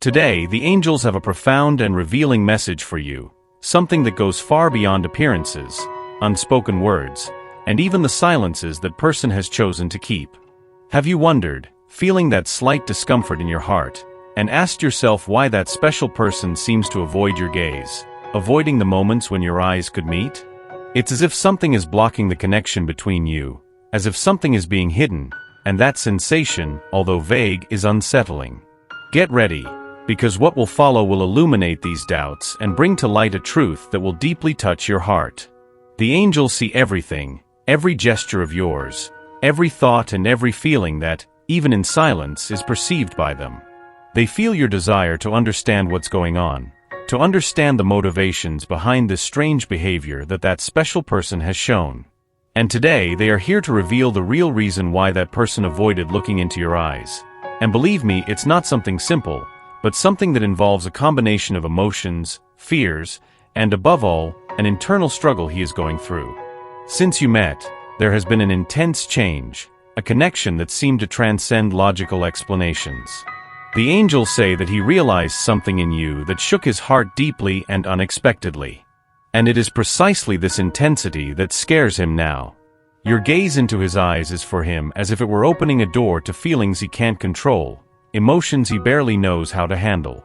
Today, the angels have a profound and revealing message for you, something that goes far beyond appearances, unspoken words, and even the silences that person has chosen to keep. Have you wondered, feeling that slight discomfort in your heart, and asked yourself why that special person seems to avoid your gaze, avoiding the moments when your eyes could meet? It's as if something is blocking the connection between you, as if something is being hidden, and that sensation, although vague, is unsettling. Get ready, because what will follow will illuminate these doubts and bring to light a truth that will deeply touch your heart. The angels see everything, every gesture of yours, every thought and every feeling that, even in silence, is perceived by them. They feel your desire to understand what's going on, to understand the motivations behind this strange behavior that special person has shown. And today, they are here to reveal the real reason why that person avoided looking into your eyes. And believe me, it's not something simple, but something that involves a combination of emotions, fears, and above all, an internal struggle he is going through. Since you met, there has been an intense change, a connection that seemed to transcend logical explanations. The angels say that he realized something in you that shook his heart deeply and unexpectedly. And it is precisely this intensity that scares him now. Your gaze into his eyes is for him as if it were opening a door to feelings he can't control, emotions he barely knows how to handle.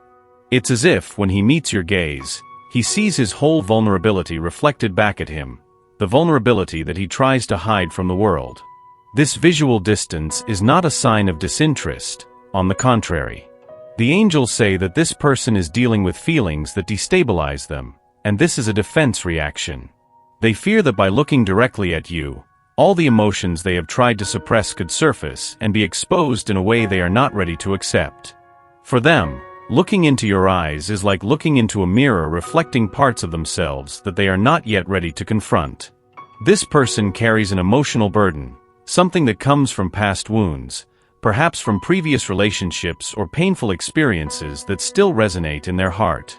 It's as if, when he meets your gaze, he sees his whole vulnerability reflected back at him, the vulnerability that he tries to hide from the world. This visual distance is not a sign of disinterest, on the contrary. The angels say that this person is dealing with feelings that destabilize them, and this is a defense reaction. They fear that by looking directly at you, all the emotions they have tried to suppress could surface and be exposed in a way they are not ready to accept. For them, looking into your eyes is like looking into a mirror reflecting parts of themselves that they are not yet ready to confront. This person carries an emotional burden, something that comes from past wounds, perhaps from previous relationships or painful experiences that still resonate in their heart.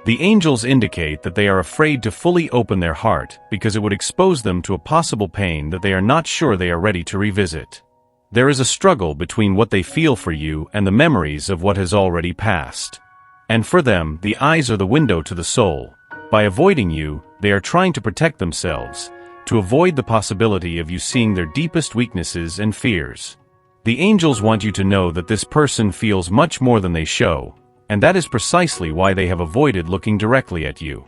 The angels indicate that they are afraid to fully open their heart because it would expose them to a possible pain that they are not sure they are ready to revisit. There is a struggle between what they feel for you and the memories of what has already passed. And for them, the eyes are the window to the soul. By avoiding you, they are trying to protect themselves, to avoid the possibility of you seeing their deepest weaknesses and fears. The angels want you to know that this person feels much more than they show, and that is precisely why they have avoided looking directly at you.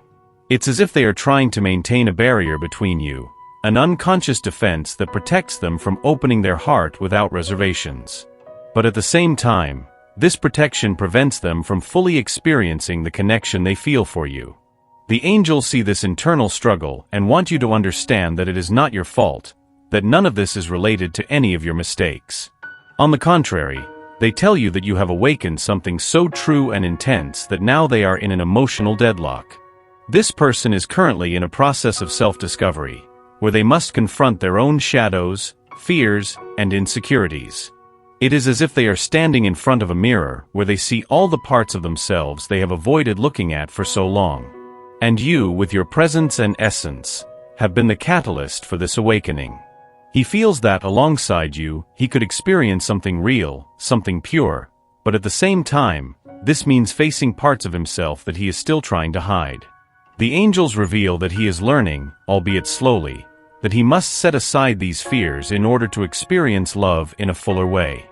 It's as if they are trying to maintain a barrier between you, an unconscious defense that protects them from opening their heart without reservations. But at the same time, this protection prevents them from fully experiencing the connection they feel for you. The angels see this internal struggle and want you to understand that it is not your fault, that none of this is related to any of your mistakes. On the contrary, they tell you that you have awakened something so true and intense that now they are in an emotional deadlock. This person is currently in a process of self-discovery, where they must confront their own shadows, fears, and insecurities. It is as if they are standing in front of a mirror where they see all the parts of themselves they have avoided looking at for so long. And you, with your presence and essence, have been the catalyst for this awakening. He feels that, alongside you, he could experience something real, something pure, but at the same time, this means facing parts of himself that he is still trying to hide. The angels reveal that he is learning, albeit slowly, that he must set aside these fears in order to experience love in a fuller way.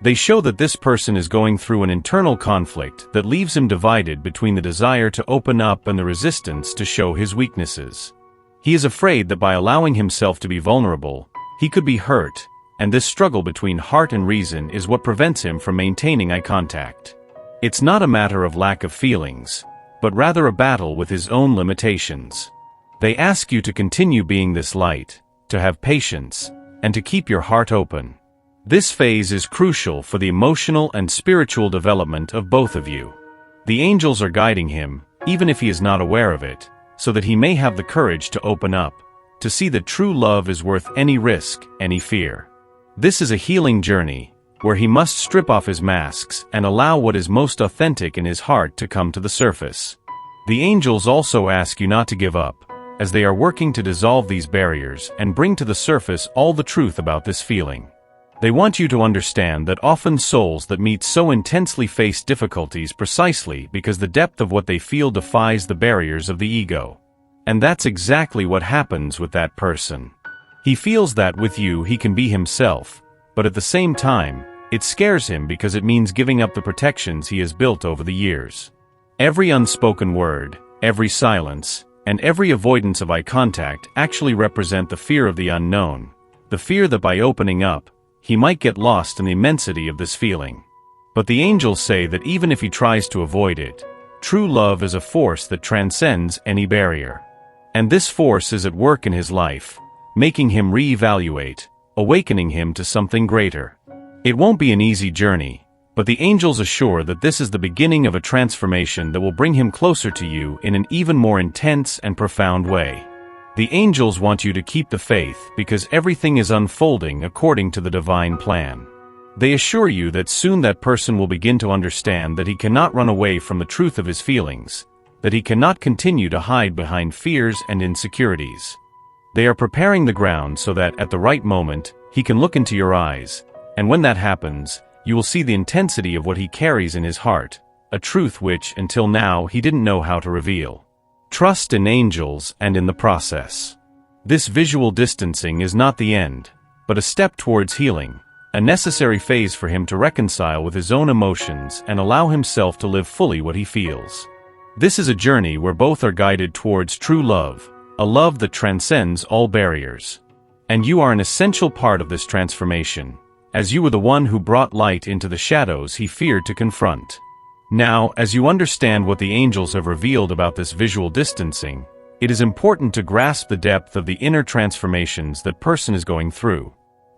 They show that this person is going through an internal conflict that leaves him divided between the desire to open up and the resistance to show his weaknesses. He is afraid that by allowing himself to be vulnerable, he could be hurt, and this struggle between heart and reason is what prevents him from maintaining eye contact. It's not a matter of lack of feelings, but rather a battle with his own limitations. They ask you to continue being this light, to have patience, and to keep your heart open. This phase is crucial for the emotional and spiritual development of both of you. The angels are guiding him, even if he is not aware of it, so that he may have the courage to open up, to see that true love is worth any risk, any fear. This is a healing journey, where he must strip off his masks and allow what is most authentic in his heart to come to the surface. The angels also ask you not to give up, as they are working to dissolve these barriers and bring to the surface all the truth about this feeling. They want you to understand that often souls that meet so intensely face difficulties precisely because the depth of what they feel defies the barriers of the ego. And that's exactly what happens with that person. He feels that with you he can be himself, but at the same time, it scares him because it means giving up the protections he has built over the years. Every unspoken word, every silence, and every avoidance of eye contact actually represent the fear of the unknown, the fear that by opening up, he might get lost in the immensity of this feeling. But the angels say that even if he tries to avoid it, true love is a force that transcends any barrier. And this force is at work in his life, making him reevaluate, awakening him to something greater. It won't be an easy journey, but the angels assure that this is the beginning of a transformation that will bring him closer to you in an even more intense and profound way. The angels want you to keep the faith because everything is unfolding according to the divine plan. They assure you that soon that person will begin to understand that he cannot run away from the truth of his feelings, that he cannot continue to hide behind fears and insecurities. They are preparing the ground so that at the right moment, he can look into your eyes, and when that happens, you will see the intensity of what he carries in his heart, a truth which, until now, he didn't know how to reveal. Trust in angels and in the process. This visual distancing is not the end, but a step towards healing, a necessary phase for him to reconcile with his own emotions and allow himself to live fully what he feels. This is a journey where both are guided towards true love, a love that transcends all barriers. And you are an essential part of this transformation, as you were the one who brought light into the shadows he feared to confront. Now, as you understand what the angels have revealed about this visual distancing, it is important to grasp the depth of the inner transformations that person is going through.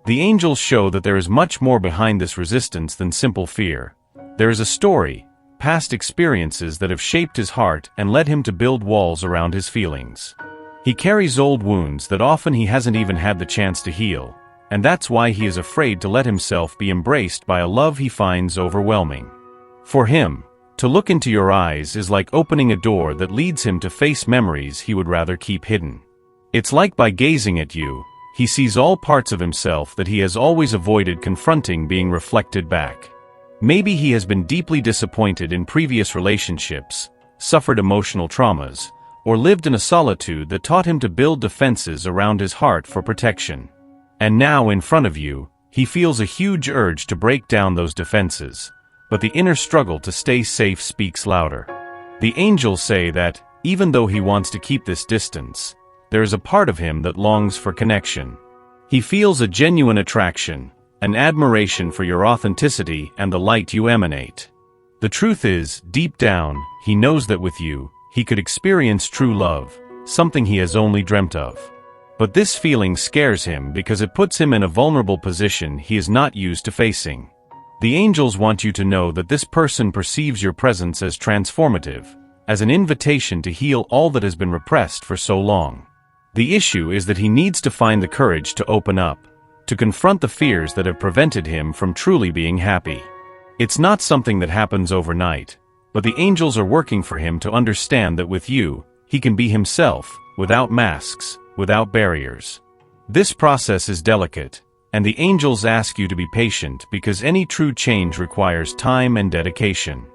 The angels show that there is much more behind this resistance than simple fear. There is a story, past experiences that have shaped his heart and led him to build walls around his feelings. He carries old wounds that often he hasn't even had the chance to heal, and that's why he is afraid to let himself be embraced by a love he finds overwhelming. For him, to look into your eyes is like opening a door that leads him to face memories he would rather keep hidden. It's like by gazing at you, he sees all parts of himself that he has always avoided confronting being reflected back. Maybe he has been deeply disappointed in previous relationships, suffered emotional traumas, or lived in a solitude that taught him to build defenses around his heart for protection. And now in front of you, he feels a huge urge to break down those defenses. But the inner struggle to stay safe speaks louder. The angels say that, even though he wants to keep this distance, there is a part of him that longs for connection. He feels a genuine attraction, an admiration for your authenticity and the light you emanate. The truth is, deep down, he knows that with you, he could experience true love, something he has only dreamt of. But this feeling scares him because it puts him in a vulnerable position he is not used to facing. The angels want you to know that this person perceives your presence as transformative, as an invitation to heal all that has been repressed for so long. The issue is that he needs to find the courage to open up, to confront the fears that have prevented him from truly being happy. It's not something that happens overnight, but the angels are working for him to understand that with you, he can be himself, without masks, without barriers. This process is delicate, and the angels ask you to be patient because any true change requires time and dedication.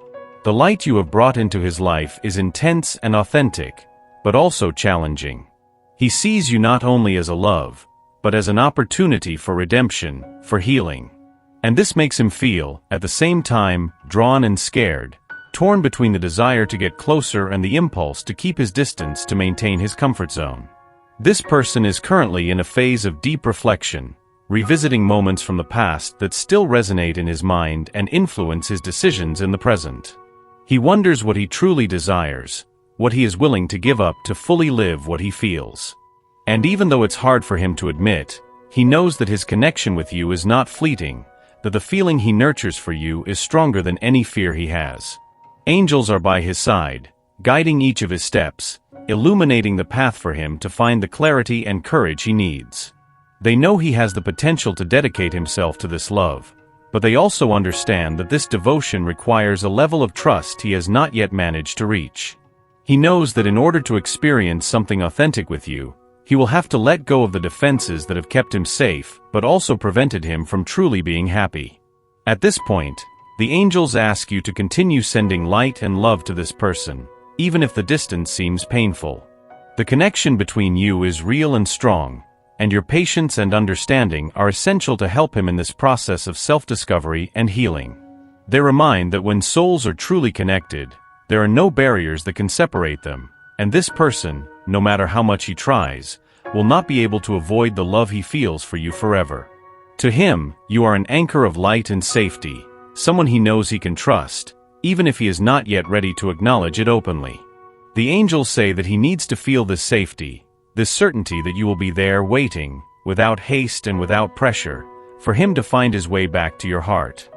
The light you have brought into his life is intense and authentic, but also challenging. He sees you not only as a love, but as an opportunity for redemption, for healing. And this makes him feel, at the same time, drawn and scared, torn between the desire to get closer and the impulse to keep his distance to maintain his comfort zone. This person is currently in a phase of deep reflection, revisiting moments from the past that still resonate in his mind and influence his decisions in the present. He wonders what he truly desires, what he is willing to give up to fully live what he feels. And even though it's hard for him to admit, he knows that his connection with you is not fleeting, that the feeling he nurtures for you is stronger than any fear he has. Angels are by his side, guiding each of his steps, illuminating the path for him to find the clarity and courage he needs. They know he has the potential to dedicate himself to this love, but they also understand that this devotion requires a level of trust he has not yet managed to reach. He knows that in order to experience something authentic with you, He will have to let go of the defenses that have kept him safe, but also prevented him from truly being happy. At this point, the angels ask you to continue sending light and love to this person, even if the distance seems painful. The connection between you is real and strong, and your patience and understanding are essential to help him in this process of self-discovery and healing. They remind that when souls are truly connected, there are no barriers that can separate them, and this person, no matter how much he tries, will not be able to avoid the love he feels for you forever. To him, you are an anchor of light and safety, someone he knows he can trust, even if he is not yet ready to acknowledge it openly. The angels say that he needs to feel this safety, this certainty that you will be there waiting, without haste and without pressure, for him to find his way back to your heart.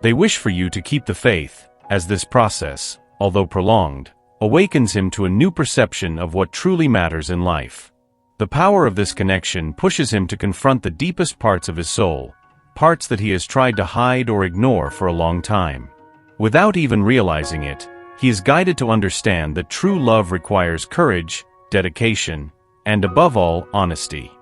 They wish for you to keep the faith, as this process, although prolonged, awakens him to a new perception of what truly matters in life. The power of this connection pushes him to confront the deepest parts of his soul, parts that he has tried to hide or ignore for a long time. Without even realizing it, he is guided to understand that true love requires courage, dedication, and above all, honesty.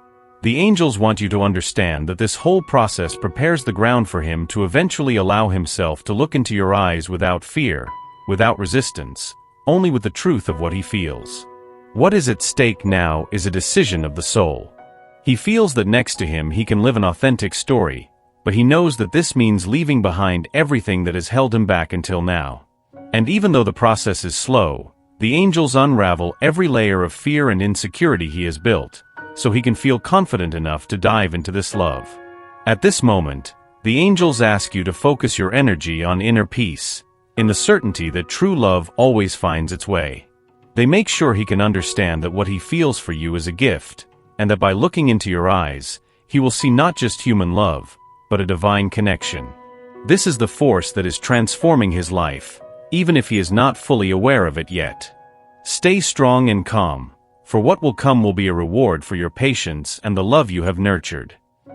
The angels want you to understand that this whole process prepares the ground for him to eventually allow himself to look into your eyes without fear, without resistance, only with the truth of what he feels. What is at stake now is a decision of the soul. He feels that next to him he can live an authentic story, but he knows that this means leaving behind everything that has held him back until now. And even though the process is slow, the angels unravel every layer of fear and insecurity he has built, so he can feel confident enough to dive into this love. At this moment, the angels ask you to focus your energy on inner peace, in the certainty that true love always finds its way. They make sure he can understand that what he feels for you is a gift, and that by looking into your eyes, he will see not just human love, but a divine connection. This is the force that is transforming his life, even if he is not fully aware of it yet. Stay strong and calm, for what will come will be a reward for your patience and the love you have nurtured.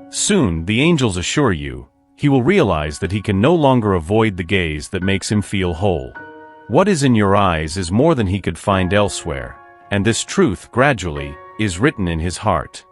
Soon, the angels assure you, he will realize that he can no longer avoid the gaze that makes him feel whole. What is in your eyes is more than he could find elsewhere, and this truth, gradually, is written in his heart.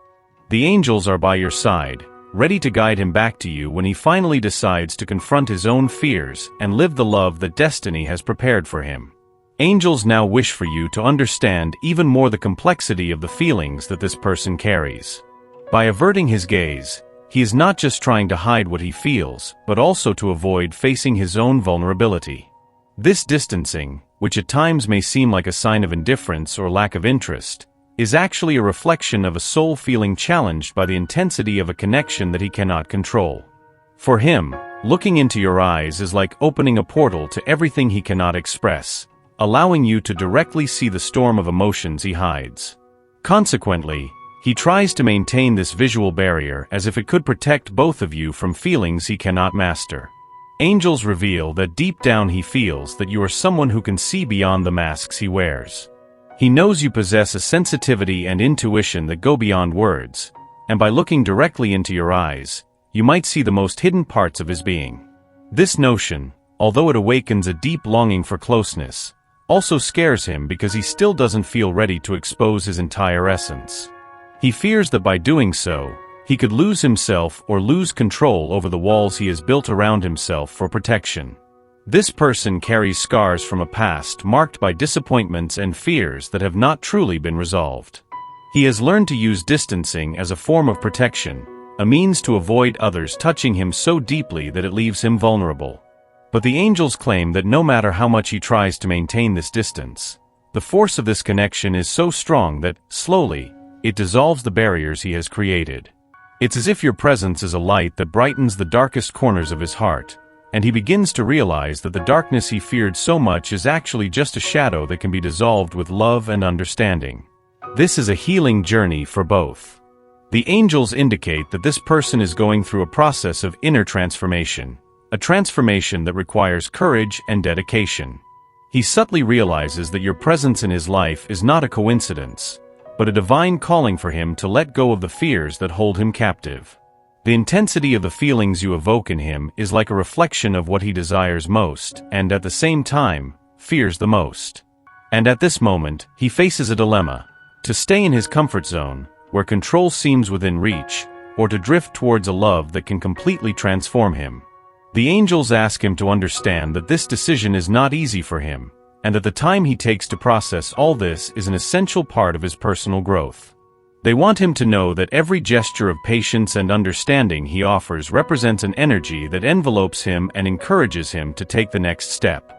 The angels are by your side, ready to guide him back to you when he finally decides to confront his own fears and live the love that destiny has prepared for him. Angels now wish for you to understand even more the complexity of the feelings that this person carries. By averting his gaze, he is not just trying to hide what he feels, but also to avoid facing his own vulnerability. This distancing, which at times may seem like a sign of indifference or lack of interest, is actually a reflection of a soul feeling challenged by the intensity of a connection that he cannot control. For him, looking into your eyes is like opening a portal to everything he cannot express, allowing you to directly see the storm of emotions he hides. Consequently, he tries to maintain this visual barrier as if it could protect both of you from feelings he cannot master. Angels reveal that deep down he feels that you are someone who can see beyond the masks he wears. He knows you possess a sensitivity and intuition that go beyond words, and by looking directly into your eyes, you might see the most hidden parts of his being. This notion, although it awakens a deep longing for closeness, also scares him because he still doesn't feel ready to expose his entire essence. He fears that by doing so, he could lose himself or lose control over the walls he has built around himself for protection. This person carries scars from a past marked by disappointments and fears that have not truly been resolved. He has learned to use distancing as a form of protection, a means to avoid others touching him so deeply that it leaves him vulnerable. But the angels claim that no matter how much he tries to maintain this distance, the force of this connection is so strong that, slowly, it dissolves the barriers he has created. It's as if your presence is a light that brightens the darkest corners of his heart, and he begins to realize that the darkness he feared so much is actually just a shadow that can be dissolved with love and understanding. This is a healing journey for both. The angels indicate that this person is going through a process of inner transformation, a transformation that requires courage and dedication. He subtly realizes that your presence in his life is not a coincidence, but a divine calling for him to let go of the fears that hold him captive. The intensity of the feelings you evoke in him is like a reflection of what he desires most, and at the same time, fears the most. And at this moment, he faces a dilemma: to stay in his comfort zone, where control seems within reach, or to drift towards a love that can completely transform him. The angels ask him to understand that this decision is not easy for him, and that the time he takes to process all this is an essential part of his personal growth. They want him to know that every gesture of patience and understanding he offers represents an energy that envelopes him and encourages him to take the next step.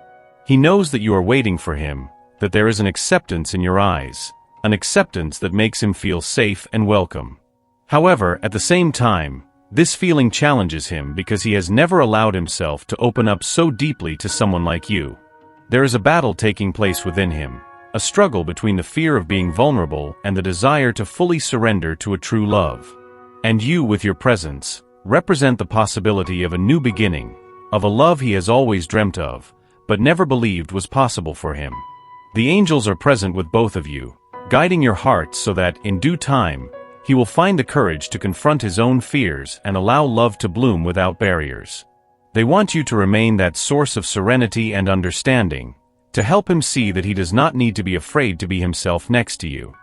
He knows that you are waiting for him, that there is an acceptance in your eyes, an acceptance that makes him feel safe and welcome. However, at the same time, this feeling challenges him because he has never allowed himself to open up so deeply to someone like you. There is a battle taking place within him, a struggle between the fear of being vulnerable and the desire to fully surrender to a true love. And you, with your presence, represent the possibility of a new beginning, of a love he has always dreamt of, but never believed was possible for him. The angels are present with both of you, guiding your hearts so that, in due time, he will find the courage to confront his own fears and allow love to bloom without barriers. They want you to remain that source of serenity and understanding, to help him see that he does not need to be afraid to be himself next to you.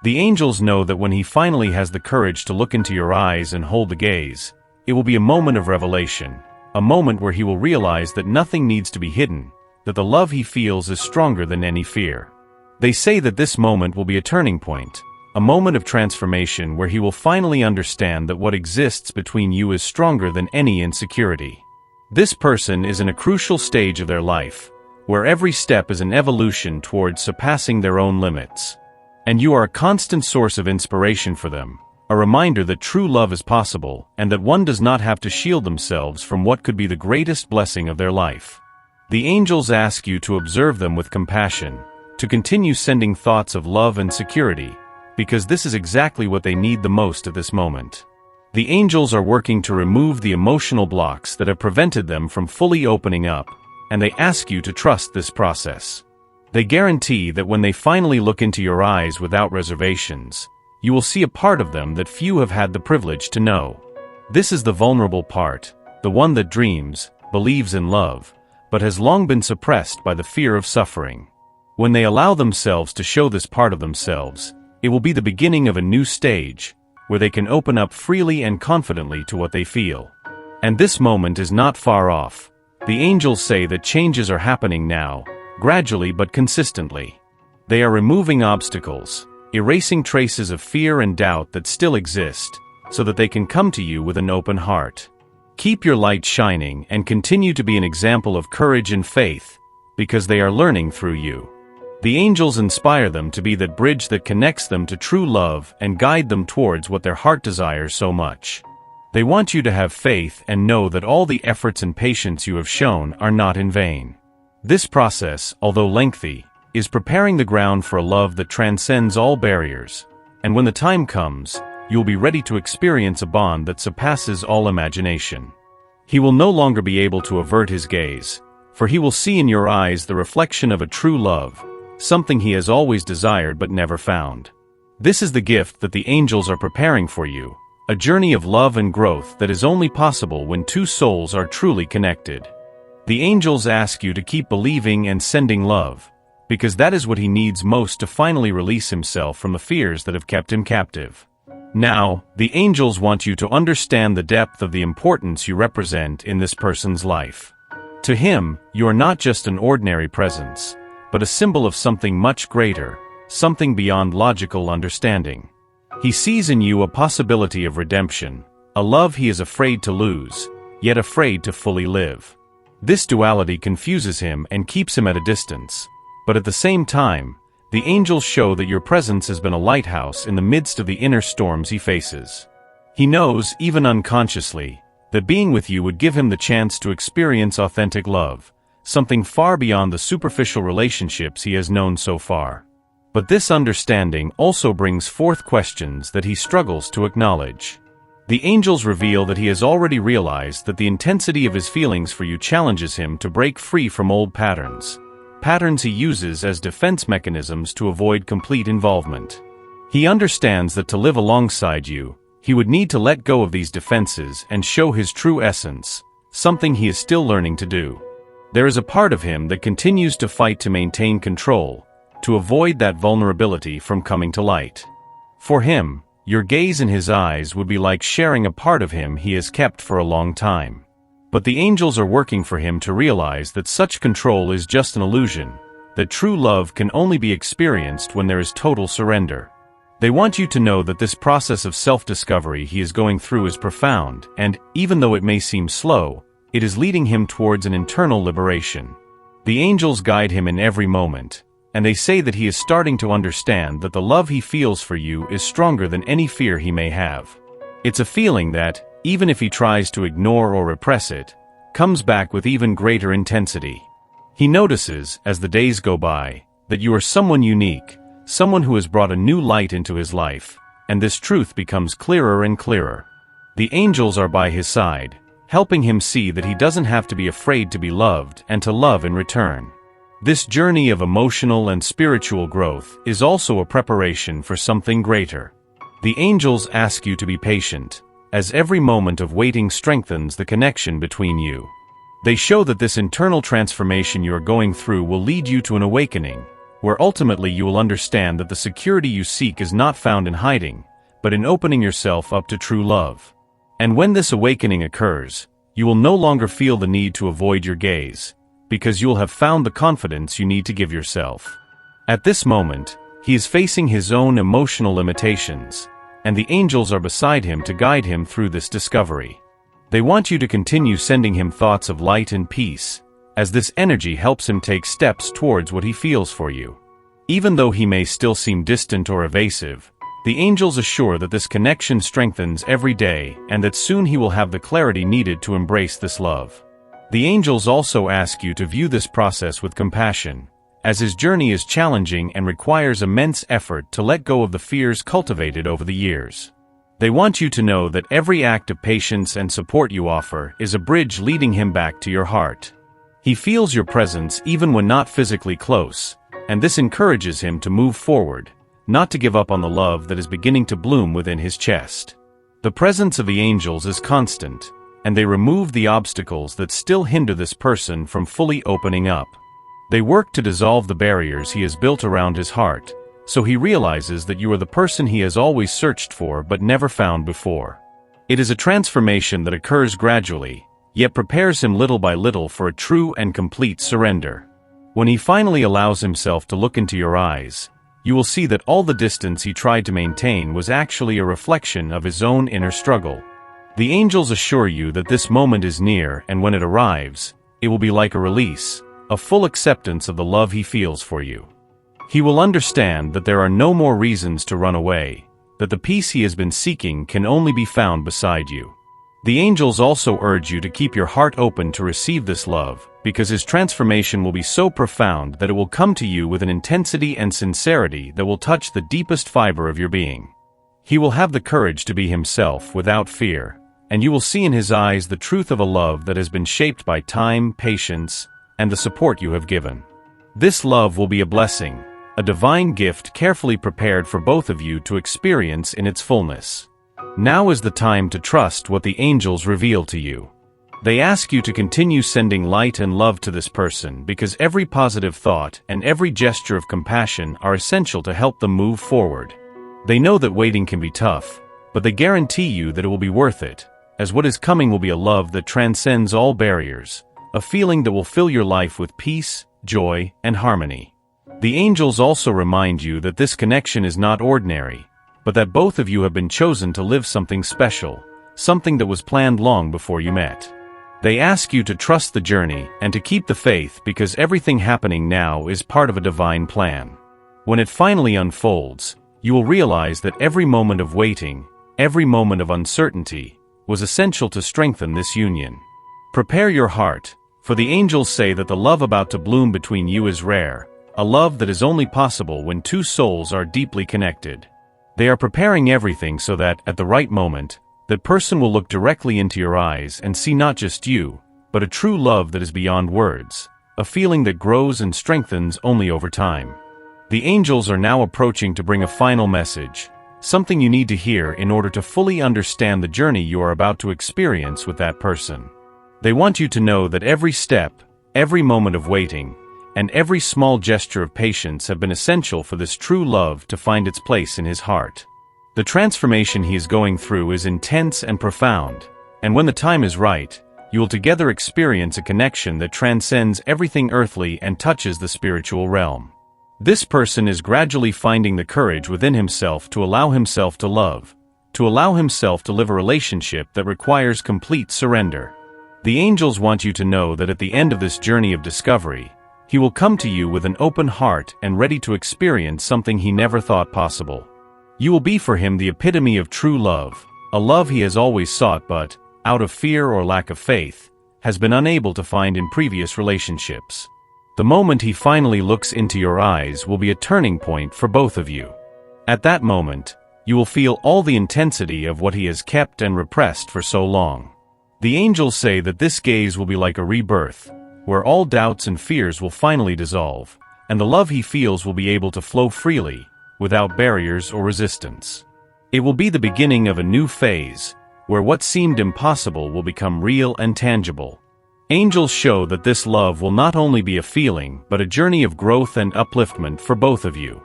The angels know that when he finally has the courage to look into your eyes and hold the gaze, it will be a moment of revelation, a moment where he will realize that nothing needs to be hidden, that the love he feels is stronger than any fear. They say that this moment will be a turning point, a moment of transformation where he will finally understand that what exists between you is stronger than any insecurity. This person is in a crucial stage of their life, where every step is an evolution towards surpassing their own limits. And you are a constant source of inspiration for them, a reminder that true love is possible and that one does not have to shield themselves from what could be the greatest blessing of their life. The angels ask you to observe them with compassion, to continue sending thoughts of love and security, because this is exactly what they need the most at this moment. The angels are working to remove the emotional blocks that have prevented them from fully opening up, and they ask you to trust this process. They guarantee that when they finally look into your eyes without reservations, you will see a part of them that few have had the privilege to know. This is the vulnerable part, the one that dreams, believes in love, but has long been suppressed by the fear of suffering. When they allow themselves to show this part of themselves, it will be the beginning of a new stage, where they can open up freely and confidently to what they feel. And this moment is not far off. The angels say that changes are happening now, gradually but consistently. They are removing obstacles, erasing traces of fear and doubt that still exist, so that they can come to you with an open heart. Keep your light shining and continue to be an example of courage and faith, because they are learning through you. The angels inspire them to be that bridge that connects them to true love and guide them towards what their heart desires so much. They want you to have faith and know that all the efforts and patience you have shown are not in vain. This process, although lengthy, is preparing the ground for a love that transcends all barriers, and when the time comes, you will be ready to experience a bond that surpasses all imagination. He will no longer be able to avert his gaze, for he will see in your eyes the reflection of a true love, something he has always desired but never found. This is the gift that the angels are preparing for you, a journey of love and growth that is only possible when two souls are truly connected. The angels ask you to keep believing and sending love, because that is what he needs most to finally release himself from the fears that have kept him captive. Now, the angels want you to understand the depth of the importance you represent in this person's life. To him, you are not just an ordinary presence, but a symbol of something much greater, something beyond logical understanding. He sees in you a possibility of redemption, a love he is afraid to lose, yet afraid to fully live. This duality confuses him and keeps him at a distance, but at the same time, the angels show that your presence has been a lighthouse in the midst of the inner storms he faces. He knows, even unconsciously, that being with you would give him the chance to experience authentic love, something far beyond the superficial relationships he has known so far. But this understanding also brings forth questions that he struggles to acknowledge. The angels reveal that he has already realized that the intensity of his feelings for you challenges him to break free from old patterns he uses as defense mechanisms to avoid complete involvement. He understands that to live alongside you, he would need to let go of these defenses and show his true essence, something he is still learning to do. There is a part of him that continues to fight to maintain control, to avoid that vulnerability from coming to light. For him, your gaze in his eyes would be like sharing a part of him he has kept for a long time. But the angels are working for him to realize that such control is just an illusion, that true love can only be experienced when there is total surrender. They want you to know that this process of self-discovery he is going through is profound, and, even though it may seem slow, it is leading him towards an internal liberation. The angels guide him in every moment, and they say that he is starting to understand that the love he feels for you is stronger than any fear he may have. It's a feeling that, even if he tries to ignore or repress it, comes back with even greater intensity. He notices, as the days go by, that you are someone unique, someone who has brought a new light into his life, and this truth becomes clearer and clearer. The angels are by his side, helping him see that he doesn't have to be afraid to be loved and to love in return. This journey of emotional and spiritual growth is also a preparation for something greater. The angels ask you to be patient, as every moment of waiting strengthens the connection between you. They show that this internal transformation you are going through will lead you to an awakening, where ultimately you will understand that the security you seek is not found in hiding, but in opening yourself up to true love. And when this awakening occurs, you will no longer feel the need to avoid your gaze, because you will have found the confidence you need to give yourself. At this moment, he is facing his own emotional limitations, and the angels are beside him to guide him through this discovery. They want you to continue sending him thoughts of light and peace, as this energy helps him take steps towards what he feels for you. Even though he may still seem distant or evasive, the angels assure that this connection strengthens every day and that soon he will have the clarity needed to embrace this love. The angels also ask you to view this process with compassion, as his journey is challenging and requires immense effort to let go of the fears cultivated over the years. They want you to know that every act of patience and support you offer is a bridge leading him back to your heart. He feels your presence even when not physically close, and this encourages him to move forward, not to give up on the love that is beginning to bloom within his chest. The presence of the angels is constant, and they remove the obstacles that still hinder this person from fully opening up. They work to dissolve the barriers he has built around his heart, so he realizes that you are the person he has always searched for but never found before. It is a transformation that occurs gradually, yet prepares him little by little for a true and complete surrender. When he finally allows himself to look into your eyes, you will see that all the distance he tried to maintain was actually a reflection of his own inner struggle. The angels assure you that this moment is near, and when it arrives, it will be like a release, a full acceptance of the love he feels for you. He will understand that there are no more reasons to run away, that the peace he has been seeking can only be found beside you. The angels also urge you to keep your heart open to receive this love, because his transformation will be so profound that it will come to you with an intensity and sincerity that will touch the deepest fiber of your being. He will have the courage to be himself without fear, and you will see in his eyes the truth of a love that has been shaped by time, patience, and the support you have given. This love will be a blessing, a divine gift carefully prepared for both of you to experience in its fullness. Now is the time to trust what the angels reveal to you. They ask you to continue sending light and love to this person because every positive thought and every gesture of compassion are essential to help them move forward. They know that waiting can be tough, but they guarantee you that it will be worth it, as what is coming will be a love that transcends all barriers, a feeling that will fill your life with peace, joy, and harmony. The angels also remind you that this connection is not ordinary, but that both of you have been chosen to live something special, something that was planned long before you met. They ask you to trust the journey and to keep the faith because everything happening now is part of a divine plan. When it finally unfolds, you will realize that every moment of waiting, every moment of uncertainty, was essential to strengthen this union. Prepare your heart, for the angels say that the love about to bloom between you is rare, a love that is only possible when two souls are deeply connected. They are preparing everything so that, at the right moment, that person will look directly into your eyes and see not just you, but a true love that is beyond words, a feeling that grows and strengthens only over time. The angels are now approaching to bring a final message, something you need to hear in order to fully understand the journey you are about to experience with that person. They want you to know that every step, every moment of waiting, and every small gesture of patience have been essential for this true love to find its place in his heart. The transformation he is going through is intense and profound, and when the time is right, you will together experience a connection that transcends everything earthly and touches the spiritual realm. This person is gradually finding the courage within himself to allow himself to love, to allow himself to live a relationship that requires complete surrender. The angels want you to know that at the end of this journey of discovery, he will come to you with an open heart and ready to experience something he never thought possible. You will be for him the epitome of true love, a love he has always sought but, out of fear or lack of faith, has been unable to find in previous relationships. The moment he finally looks into your eyes will be a turning point for both of you. At that moment, you will feel all the intensity of what he has kept and repressed for so long. The angels say that this gaze will be like a rebirth, where all doubts and fears will finally dissolve, and the love he feels will be able to flow freely, without barriers or resistance. It will be the beginning of a new phase, where what seemed impossible will become real and tangible. Angels show that this love will not only be a feeling, but a journey of growth and upliftment for both of you.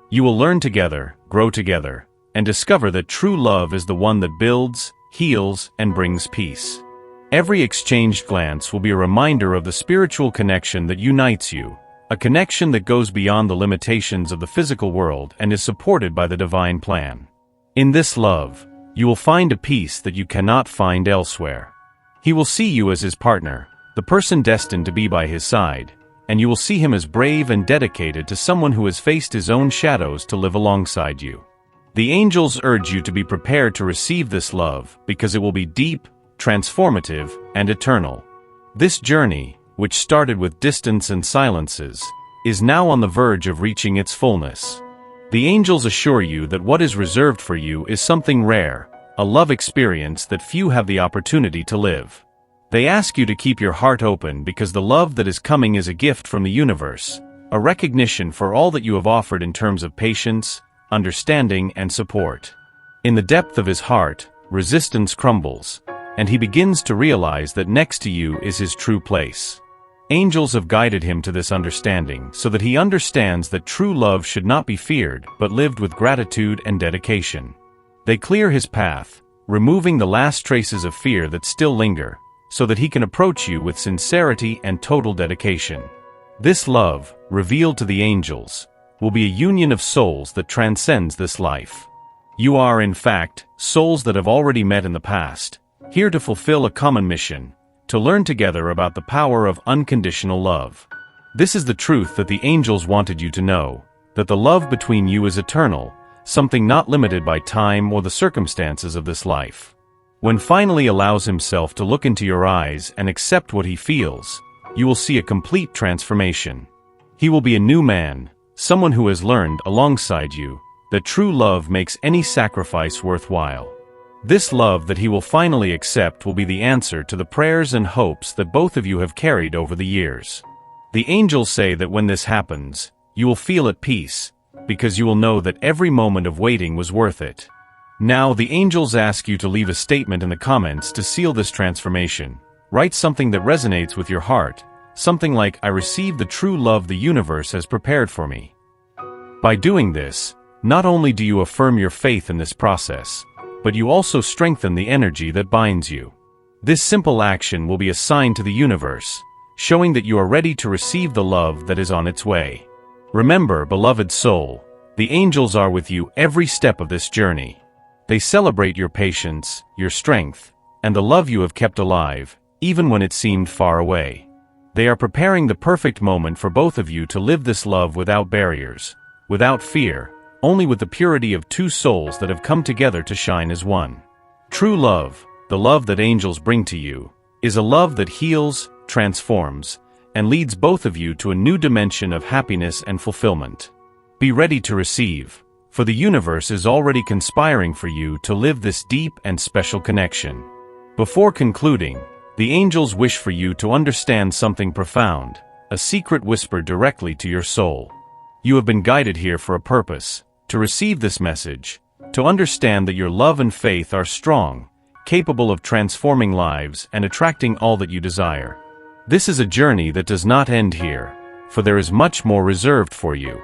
You will learn together, grow together, and discover that true love is the one that builds, heals, and brings peace. Every exchanged glance will be a reminder of the spiritual connection that unites you, a connection that goes beyond the limitations of the physical world and is supported by the divine plan. In this love, you will find a peace that you cannot find elsewhere. He will see you as his partner, the person destined to be by his side, and you will see him as brave and dedicated to someone who has faced his own shadows to live alongside you. The angels urge you to be prepared to receive this love because it will be deep, transformative, and eternal. This journey, which started with distance and silences, is now on the verge of reaching its fullness. The angels assure you that what is reserved for you is something rare, a love experience that few have the opportunity to live. They ask you to keep your heart open because the love that is coming is a gift from the universe, a recognition for all that you have offered in terms of patience, understanding, and support. In the depth of his heart, resistance crumbles, and he begins to realize that next to you is his true place. Angels have guided him to this understanding so that he understands that true love should not be feared but lived with gratitude and dedication. They clear his path, removing the last traces of fear that still linger, so that he can approach you with sincerity and total dedication. This love, revealed to the angels, will be a union of souls that transcends this life. You are, in fact, souls that have already met in the past, here to fulfill a common mission, to learn together about the power of unconditional love. This is the truth that the angels wanted you to know, that the love between you is eternal, something not limited by time or the circumstances of this life. When finally allows himself to look into your eyes and accept what he feels, you will see a complete transformation. He will be a new man, someone who has learned alongside you that true love makes any sacrifice worthwhile. This love that he will finally accept will be the answer to the prayers and hopes that both of you have carried over the years. The angels say that when this happens, you will feel at peace, because you will know that every moment of waiting was worth it. Now the angels ask you to leave a statement in the comments to seal this transformation. Write something that resonates with your heart, something like, "I receive the true love the universe has prepared for me." By doing this, not only do you affirm your faith in this process, but you also strengthen the energy that binds you. This simple action will be a sign to the universe, showing that you are ready to receive the love that is on its way. Remember, beloved soul, the angels are with you every step of this journey. They celebrate your patience, your strength, and the love you have kept alive, even when it seemed far away. They are preparing the perfect moment for both of you to live this love without barriers, without fear, only with the purity of two souls that have come together to shine as one. True love, the love that angels bring to you, is a love that heals, transforms, and leads both of you to a new dimension of happiness and fulfillment. Be ready to receive, for the universe is already conspiring for you to live this deep and special connection. Before concluding, the angels wish for you to understand something profound, a secret whispered directly to your soul. You have been guided here for a purpose, to receive this message, to understand that your love and faith are strong, capable of transforming lives and attracting all that you desire. This is a journey that does not end here, for there is much more reserved for you.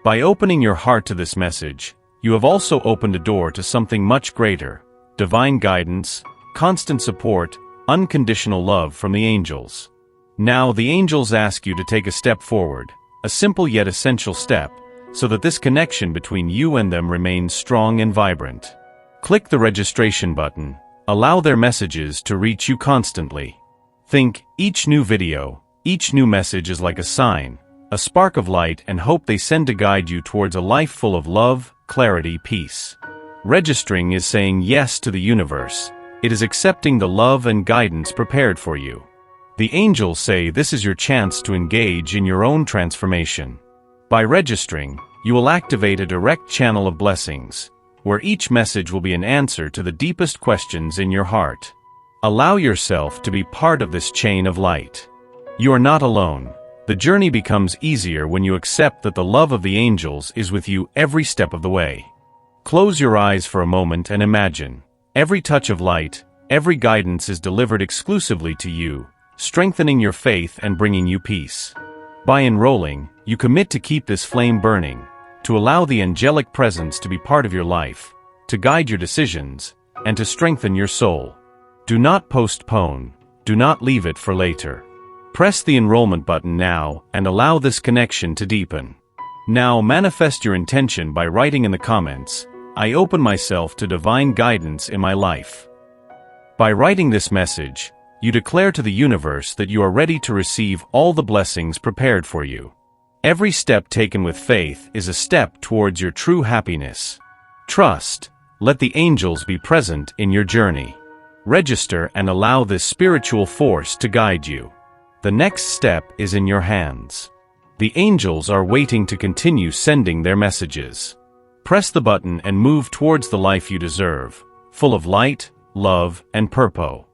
By opening your heart to this message, you have also opened a door to something much greater: divine guidance, constant support, unconditional love from the angels. Now the angels ask you to take a step forward, a simple yet essential step, so that this connection between you and them remains strong and vibrant. Click the registration button. Allow their messages to reach you constantly. Think, each new video, each new message is like a sign, a spark of light and hope they send to guide you towards a life full of love, clarity, peace. Registering is saying yes to the universe. It is accepting the love and guidance prepared for you. The angels say this is your chance to engage in your own transformation. By registering, you will activate a direct channel of blessings, where each message will be an answer to the deepest questions in your heart. Allow yourself to be part of this chain of light. You are not alone. The journey becomes easier when you accept that the love of the angels is with you every step of the way. Close your eyes for a moment and imagine. Every touch of light, every guidance is delivered exclusively to you, strengthening your faith and bringing you peace. By enrolling, you commit to keep this flame burning, to allow the angelic presence to be part of your life, to guide your decisions, and to strengthen your soul. Do not postpone. Do not leave it for later. Press the enrollment button now and allow this connection to deepen. Now manifest your intention by writing in the comments, "I open myself to divine guidance in my life." By writing this message, you declare to the universe that you are ready to receive all the blessings prepared for you. Every step taken with faith is a step towards your true happiness. Trust. Let the angels be present in your journey. Register and allow this spiritual force to guide you. The next step is in your hands. The angels are waiting to continue sending their messages. Press the button and move towards the life you deserve, full of light, love, and purpose.